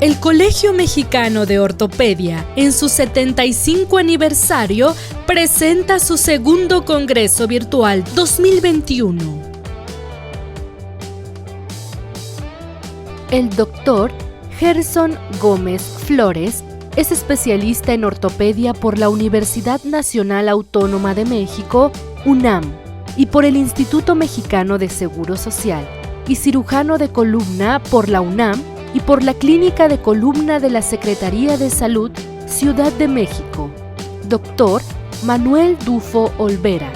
El Colegio Mexicano de Ortopedia, en su 75 aniversario, presenta su segundo Congreso Virtual 2021. El doctor Gerson Gómez Flores es especialista en ortopedia por la Universidad Nacional Autónoma de México, UNAM, y por el Instituto Mexicano de Seguro Social, y cirujano de columna por la UNAM y por la Clínica de Columna de la Secretaría de Salud, Ciudad de México. Dr. Manuel Dufo Olvera.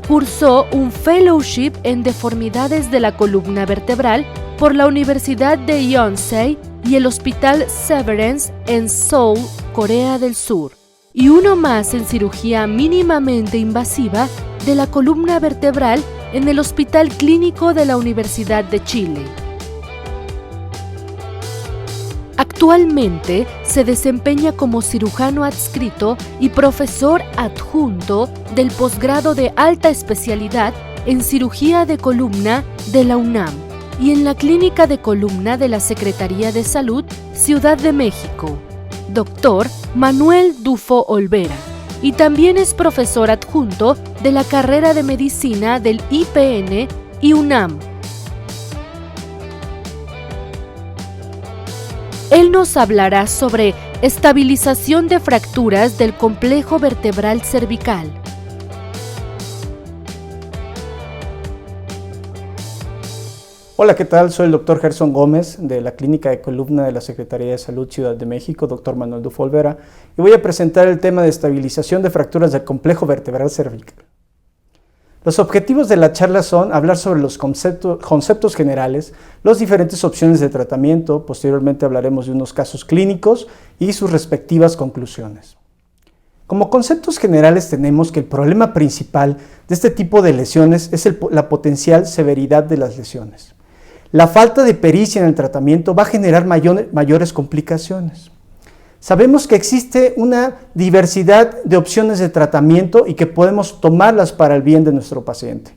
Cursó un fellowship en deformidades de la columna vertebral por la Universidad de Yonsei y el Hospital Severance en Seoul, Corea del Sur, y uno más en cirugía mínimamente invasiva de la columna vertebral en el Hospital Clínico de la Universidad de Chile. Actualmente se desempeña como cirujano adscrito y profesor adjunto del posgrado de alta especialidad en cirugía de columna de la UNAM y en la Clínica de Columna de la Secretaría de Salud, Ciudad de México. Dr. Manuel Dufo Olvera. Y también es profesor adjunto de la carrera de medicina del IPN y UNAM. Él nos hablará sobre estabilización de fracturas del complejo vertebral cervical. Hola, ¿qué tal? Soy el doctor Gerson Gómez de la Clínica de Columna de la Secretaría de Salud Ciudad de México, doctor Manuel Dufo Olvera, y voy a presentar el tema de estabilización de fracturas del complejo vertebral cervical. Los objetivos de la charla son hablar sobre los conceptos generales, las diferentes opciones de tratamiento, posteriormente hablaremos de unos casos clínicos y sus respectivas conclusiones. Como conceptos generales tenemos que el problema principal de este tipo de lesiones es la potencial severidad de las lesiones. La falta de pericia en el tratamiento va a generar mayores complicaciones. Sabemos que existe una diversidad de opciones de tratamiento y que podemos tomarlas para el bien de nuestro paciente.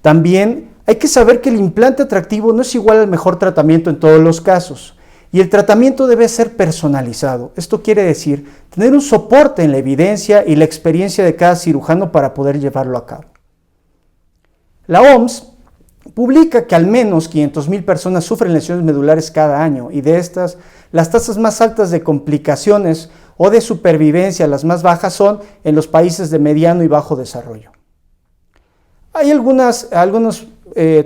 También hay que saber que el implante atractivo no es igual al mejor tratamiento en todos los casos y el tratamiento debe ser personalizado. Esto quiere decir tener un soporte en la evidencia y la experiencia de cada cirujano para poder llevarlo a cabo. La OMS publica que al menos 500,000 personas sufren lesiones medulares cada año y de estas, las tasas más altas de complicaciones o de supervivencia, las más bajas, son en los países de mediano y bajo desarrollo. Hay algunos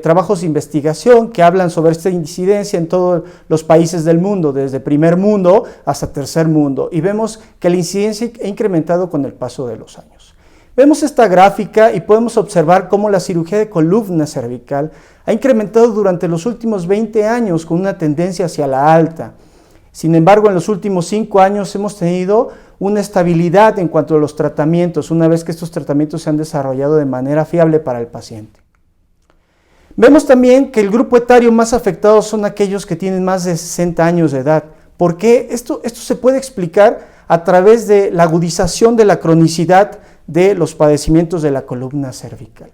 trabajos de investigación que hablan sobre esta incidencia en todos los países del mundo, desde primer mundo hasta tercer mundo, y vemos que la incidencia ha incrementado con el paso de los años. Vemos esta gráfica y podemos observar cómo la cirugía de columna cervical ha incrementado durante los últimos 20 años con una tendencia hacia la alta. Sin embargo, en los últimos 5 años hemos tenido una estabilidad en cuanto a los tratamientos, una vez que estos tratamientos se han desarrollado de manera fiable para el paciente. Vemos también que el grupo etario más afectado son aquellos que tienen más de 60 años de edad. ¿Por qué? Esto se puede explicar a través de la agudización de la cronicidad de los padecimientos de la columna cervical.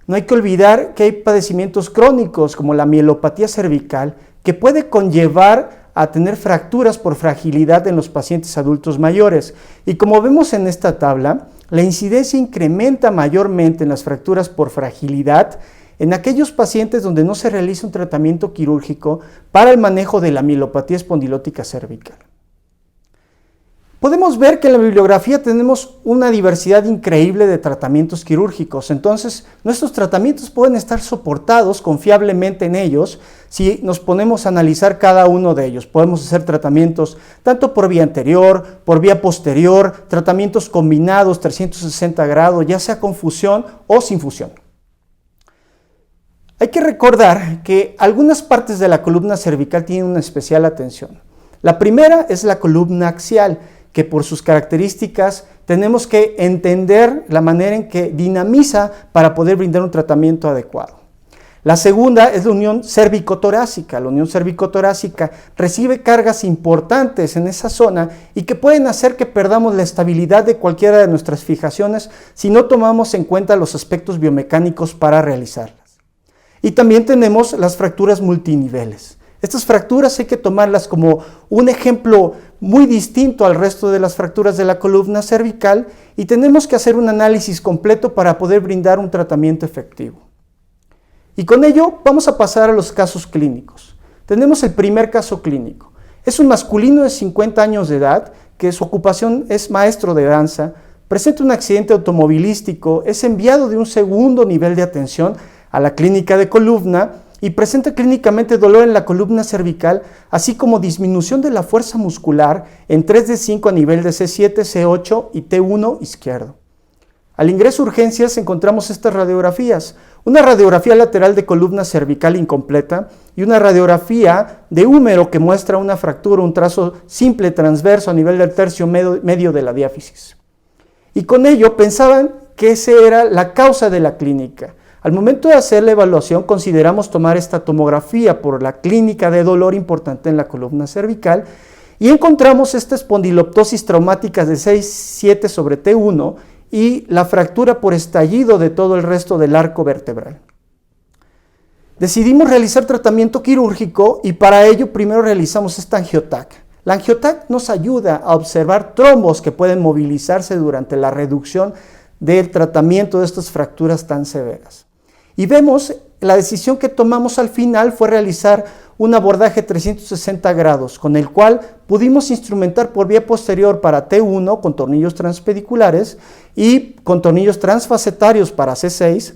No hay que olvidar que hay padecimientos crónicos como la mielopatía cervical que puede conllevar a tener fracturas por fragilidad en los pacientes adultos mayores. Y como vemos en esta tabla, la incidencia incrementa mayormente en las fracturas por fragilidad en aquellos pacientes donde no se realiza un tratamiento quirúrgico para el manejo de la mielopatía espondilótica cervical. Podemos ver que en la bibliografía tenemos una diversidad increíble de tratamientos quirúrgicos, entonces nuestros tratamientos pueden estar soportados confiablemente en ellos si nos ponemos a analizar cada uno de ellos. Podemos hacer tratamientos tanto por vía anterior, por vía posterior, tratamientos combinados 360 grados, ya sea con fusión o sin fusión. Hay que recordar que algunas partes de la columna cervical tienen una especial atención. La primera es la columna axial, que por sus características tenemos que entender la manera en que dinamiza para poder brindar un tratamiento adecuado. La segunda es la unión cérvico-torácica. La unión cérvico-torácica recibe cargas importantes en esa zona y que pueden hacer que perdamos la estabilidad de cualquiera de nuestras fijaciones si no tomamos en cuenta los aspectos biomecánicos para realizarlas. Y también tenemos las fracturas multiniveles. Estas fracturas hay que tomarlas como un ejemplo muy distinto al resto de las fracturas de la columna cervical y tenemos que hacer un análisis completo para poder brindar un tratamiento efectivo. Y con ello vamos a pasar a los casos clínicos. Tenemos el primer caso clínico. Es un masculino de 50 años de edad que su ocupación es maestro de danza, presenta un accidente automovilístico, es enviado de un segundo nivel de atención a la clínica de columna y presenta clínicamente dolor en la columna cervical, así como disminución de la fuerza muscular en 3 de 5 a nivel de C7, C8 y T1 izquierdo. Al ingreso a urgencias encontramos estas radiografías, una radiografía lateral de columna cervical incompleta y una radiografía de húmero que muestra una fractura, un trazo simple transverso a nivel del tercio medio de la diáfisis. Y con ello pensaban que esa era la causa de la clínica. Al momento de hacer la evaluación consideramos tomar esta tomografía por la clínica de dolor importante en la columna cervical y encontramos esta espondiloptosis traumática de 6-7 sobre T1 y la fractura por estallido de todo el resto del arco vertebral. Decidimos realizar tratamiento quirúrgico y para ello primero realizamos esta angiotac. La angiotac nos ayuda a observar trombos que pueden movilizarse durante la reducción del tratamiento de estas fracturas tan severas. Y vemos la decisión que tomamos al final fue realizar un abordaje 360 grados, con el cual pudimos instrumentar por vía posterior para T1 con tornillos transpediculares y con tornillos transfacetarios para C6,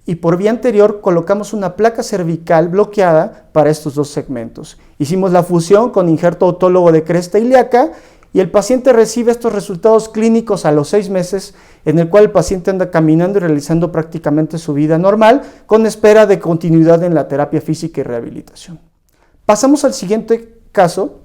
y por vía anterior colocamos una placa cervical bloqueada para estos dos segmentos. Hicimos la fusión con injerto autólogo de cresta ilíaca y el paciente recibe estos resultados clínicos a los 6 meses, en el cual el paciente anda caminando y realizando prácticamente su vida normal, con espera de continuidad en la terapia física y rehabilitación. Pasamos al siguiente caso,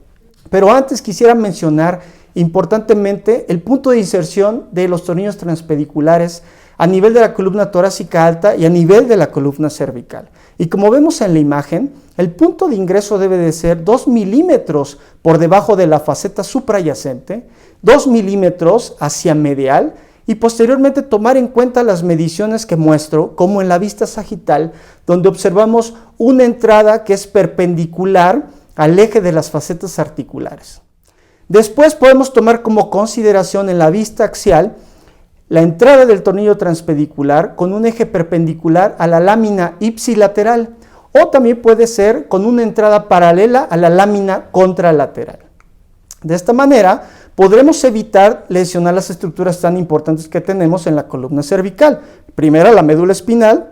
pero antes quisiera mencionar importantemente el punto de inserción de los tornillos transpediculares a nivel de la columna torácica alta y a nivel de la columna cervical. Y como vemos en la imagen, el punto de ingreso debe de ser 2 milímetros por debajo de la faceta suprayacente, 2 milímetros hacia medial y posteriormente tomar en cuenta las mediciones que muestro, como en la vista sagital, donde observamos una entrada que es perpendicular al eje de las facetas articulares. Después podemos tomar como consideración en la vista axial la entrada del tornillo transpedicular con un eje perpendicular a la lámina ipsilateral o también puede ser con una entrada paralela a la lámina contralateral. De esta manera podremos evitar lesionar las estructuras tan importantes que tenemos en la columna cervical. Primero la médula espinal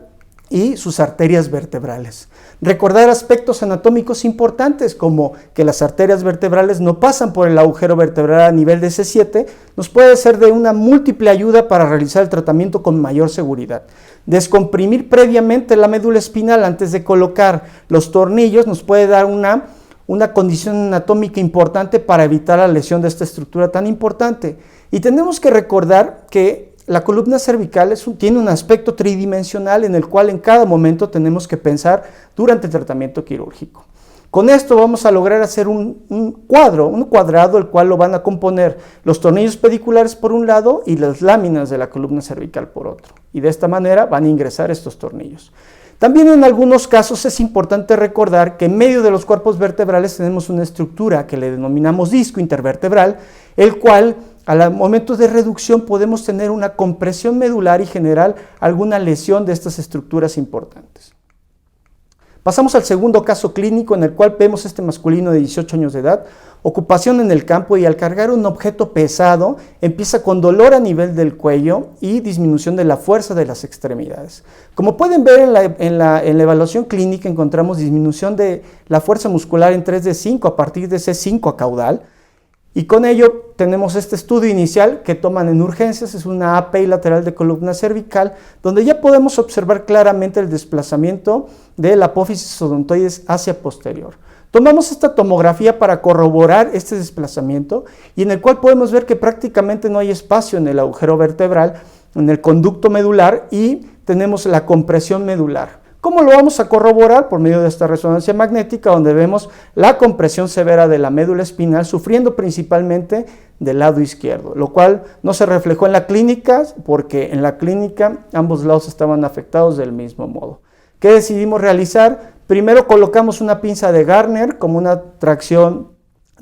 y sus arterias vertebrales. Recordar aspectos anatómicos importantes como que las arterias vertebrales no pasan por el agujero vertebral a nivel de C7 nos puede ser de una múltiple ayuda para realizar el tratamiento con mayor seguridad. Descomprimir previamente la médula espinal antes de colocar los tornillos nos puede dar una condición anatómica importante para evitar la lesión de esta estructura tan importante. Y tenemos que recordar que la columna cervical tiene un aspecto tridimensional en el cual en cada momento tenemos que pensar durante el tratamiento quirúrgico. Con esto vamos a lograr hacer un cuadrado, el cual lo van a componer los tornillos pediculares por un lado y las láminas de la columna cervical por otro. Y de esta manera van a ingresar estos tornillos. También en algunos casos es importante recordar que en medio de los cuerpos vertebrales tenemos una estructura que le denominamos disco intervertebral, el cual al momento de reducción podemos tener una compresión medular y generar alguna lesión de estas estructuras importantes. Pasamos al segundo caso clínico en el cual vemos este masculino de 18 años de edad, ocupación en el campo y al cargar un objeto pesado empieza con dolor a nivel del cuello y disminución de la fuerza de las extremidades. Como pueden ver en la evaluación clínica encontramos disminución de la fuerza muscular en 3 de 5 a partir de C5 a caudal. Y con ello tenemos este estudio inicial que toman en urgencias, es una API lateral de columna cervical, donde ya podemos observar claramente el desplazamiento de la apófisis odontoides hacia posterior. Tomamos esta tomografía para corroborar este desplazamiento y en el cual podemos ver que prácticamente no hay espacio en el agujero vertebral, en el conducto medular y tenemos la compresión medular. ¿Cómo lo vamos a corroborar? Por medio de esta resonancia magnética, donde vemos la compresión severa de la médula espinal, sufriendo principalmente del lado izquierdo, lo cual no se reflejó en la clínica, porque en la clínica ambos lados estaban afectados del mismo modo. ¿Qué decidimos realizar? Primero colocamos una pinza de Garner como una tracción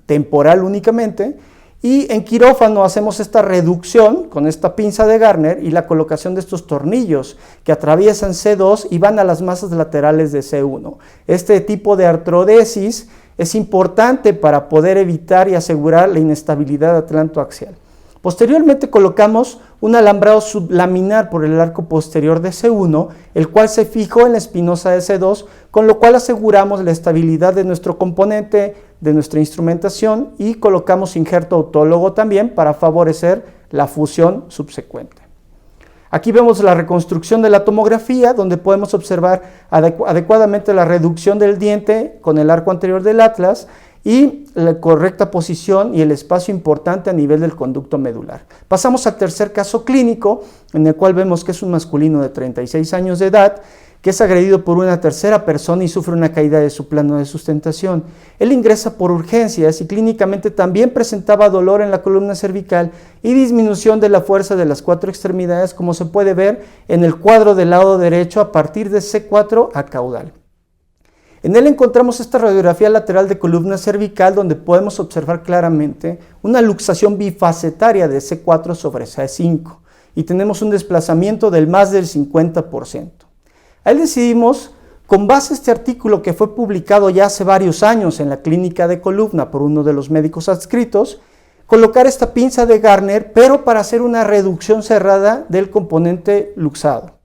temporal únicamente, y en quirófano hacemos esta reducción con esta pinza de Garner y la colocación de estos tornillos que atraviesan C2 y van a las masas laterales de C1. Este tipo de artrodesis es importante para poder evitar y asegurar la inestabilidad atlantoaxial. Posteriormente colocamos un alambrado sublaminar por el arco posterior de C1, el cual se fijó en la espinosa de C2, con lo cual aseguramos la estabilidad de nuestro componente, de nuestra instrumentación, y colocamos injerto autólogo también para favorecer la fusión subsecuente. Aquí vemos la reconstrucción de la tomografía, donde podemos observar adecuadamente la reducción del diente con el arco anterior del atlas y la correcta posición y el espacio importante a nivel del conducto medular. Pasamos al tercer caso clínico, en el cual vemos que es un masculino de 36 años de edad, que es agredido por una tercera persona y sufre una caída de su plano de sustentación. Él ingresa por urgencias y clínicamente también presentaba dolor en la columna cervical y disminución de la fuerza de las 4 extremidades, como se puede ver en el cuadro del lado derecho a partir de C4 a caudal. En él encontramos esta radiografía lateral de columna cervical, donde podemos observar claramente una luxación bifacetaria de C4 sobre C5 y tenemos un desplazamiento del más del 50%. Ahí decidimos, con base a este artículo que fue publicado ya hace varios años en la clínica de columna por uno de los médicos adscritos, colocar esta pinza de Garner, pero para hacer una reducción cerrada del componente luxado.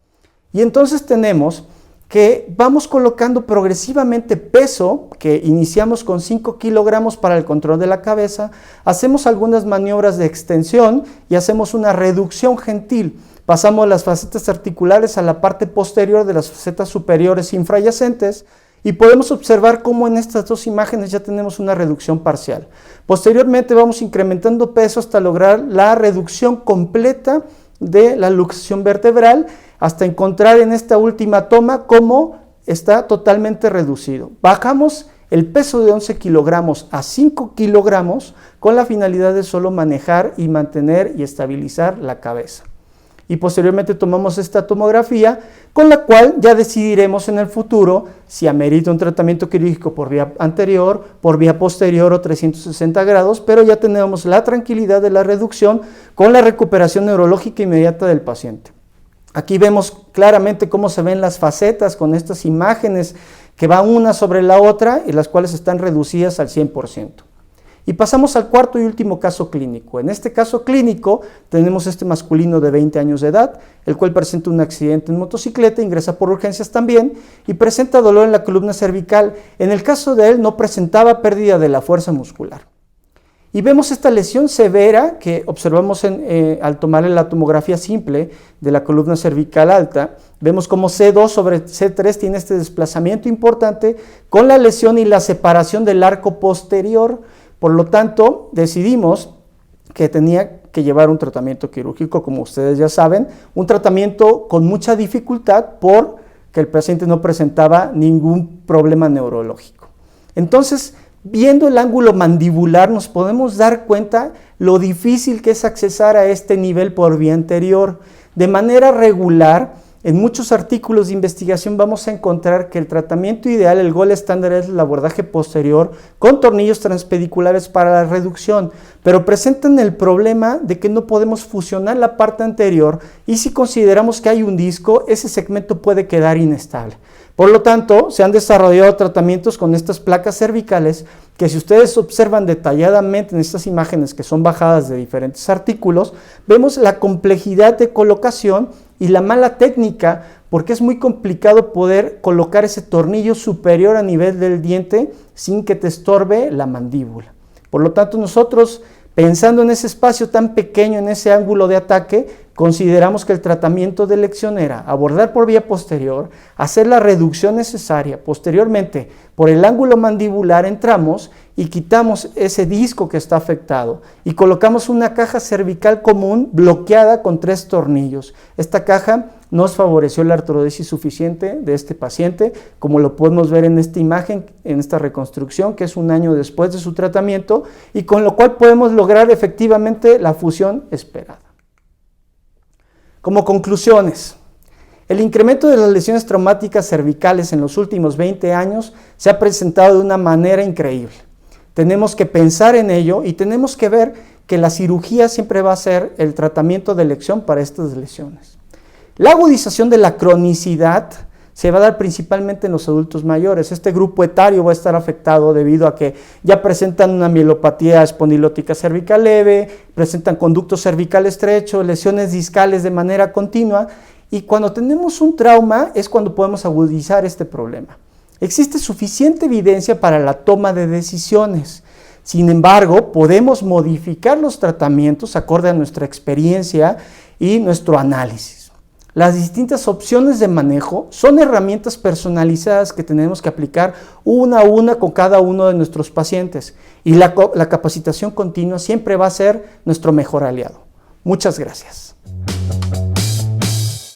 Y entonces tenemos que vamos colocando progresivamente peso, que iniciamos con 5 kilogramos para el control de la cabeza, hacemos algunas maniobras de extensión y hacemos una reducción gentil. Pasamos las facetas articulares a la parte posterior de las facetas superiores infrayacentes y podemos observar cómo en estas dos imágenes ya tenemos una reducción parcial. Posteriormente vamos incrementando peso hasta lograr la reducción completa de la luxación vertebral, hasta encontrar en esta última toma cómo está totalmente reducido. Bajamos el peso de 11 kilogramos a 5 kilogramos con la finalidad de solo manejar y mantener y estabilizar la cabeza. Y posteriormente tomamos esta tomografía, con la cual ya decidiremos en el futuro si amerita un tratamiento quirúrgico por vía anterior, por vía posterior o 360 grados, pero ya tenemos la tranquilidad de la reducción con la recuperación neurológica inmediata del paciente. Aquí vemos claramente cómo se ven las facetas con estas imágenes que van una sobre la otra y las cuales están reducidas al 100%. Y pasamos al cuarto y último caso clínico. En este caso clínico tenemos este masculino de 20 años de edad, el cual presenta un accidente en motocicleta, ingresa por urgencias también y presenta dolor en la columna cervical. En el caso de él no presentaba pérdida de la fuerza muscular. Y vemos esta lesión severa que observamos al tomarle la tomografía simple de la columna cervical alta. Vemos como C2 sobre C3 tiene este desplazamiento importante con la lesión y la separación del arco posterior. Por lo tanto, decidimos que tenía que llevar un tratamiento quirúrgico, como ustedes ya saben, un tratamiento con mucha dificultad porque el paciente no presentaba ningún problema neurológico. Entonces, viendo el ángulo mandibular nos podemos dar cuenta lo difícil que es accesar a este nivel por vía anterior. De manera regular, en muchos artículos de investigación vamos a encontrar que el tratamiento ideal, el gold estándar, es el abordaje posterior con tornillos transpediculares para la reducción, pero presentan el problema de que no podemos fusionar la parte anterior y si consideramos que hay un disco, ese segmento puede quedar inestable. Por lo tanto, se han desarrollado tratamientos con estas placas cervicales que si ustedes observan detalladamente en estas imágenes que son bajadas de diferentes artículos, vemos la complejidad de colocación y la mala técnica porque es muy complicado poder colocar ese tornillo superior a nivel del diente sin que te estorbe la mandíbula. Por lo tanto, nosotros, pensando en ese espacio tan pequeño, en ese ángulo de ataque, consideramos que el tratamiento de elección era abordar por vía posterior, hacer la reducción necesaria, posteriormente por el ángulo mandibular entramos y quitamos ese disco que está afectado y colocamos una caja cervical común bloqueada con 3 tornillos. Esta caja nos favoreció la artrodesis suficiente de este paciente, como lo podemos ver en esta imagen, en esta reconstrucción, que es un año después de su tratamiento, y con lo cual podemos lograr efectivamente la fusión esperada. Como conclusiones, El incremento de las lesiones traumáticas cervicales en los últimos 20 años se ha presentado de una manera increíble. Tenemos que pensar en ello y tenemos que ver que la cirugía siempre va a ser el tratamiento de elección para estas lesiones. La agudización de la cronicidad se va a dar principalmente en los adultos mayores. Este grupo etario va a estar afectado debido a que ya presentan una mielopatía espondilótica cervical leve, presentan conducto cervical estrecho, lesiones discales de manera continua, y cuando tenemos un trauma es cuando podemos agudizar este problema. Existe suficiente evidencia para la toma de decisiones. Sin embargo, podemos modificar los tratamientos acorde a nuestra experiencia y nuestro análisis. Las distintas opciones de manejo son herramientas personalizadas que tenemos que aplicar una a una con cada uno de nuestros pacientes, y la capacitación continua siempre va a ser nuestro mejor aliado. Muchas gracias.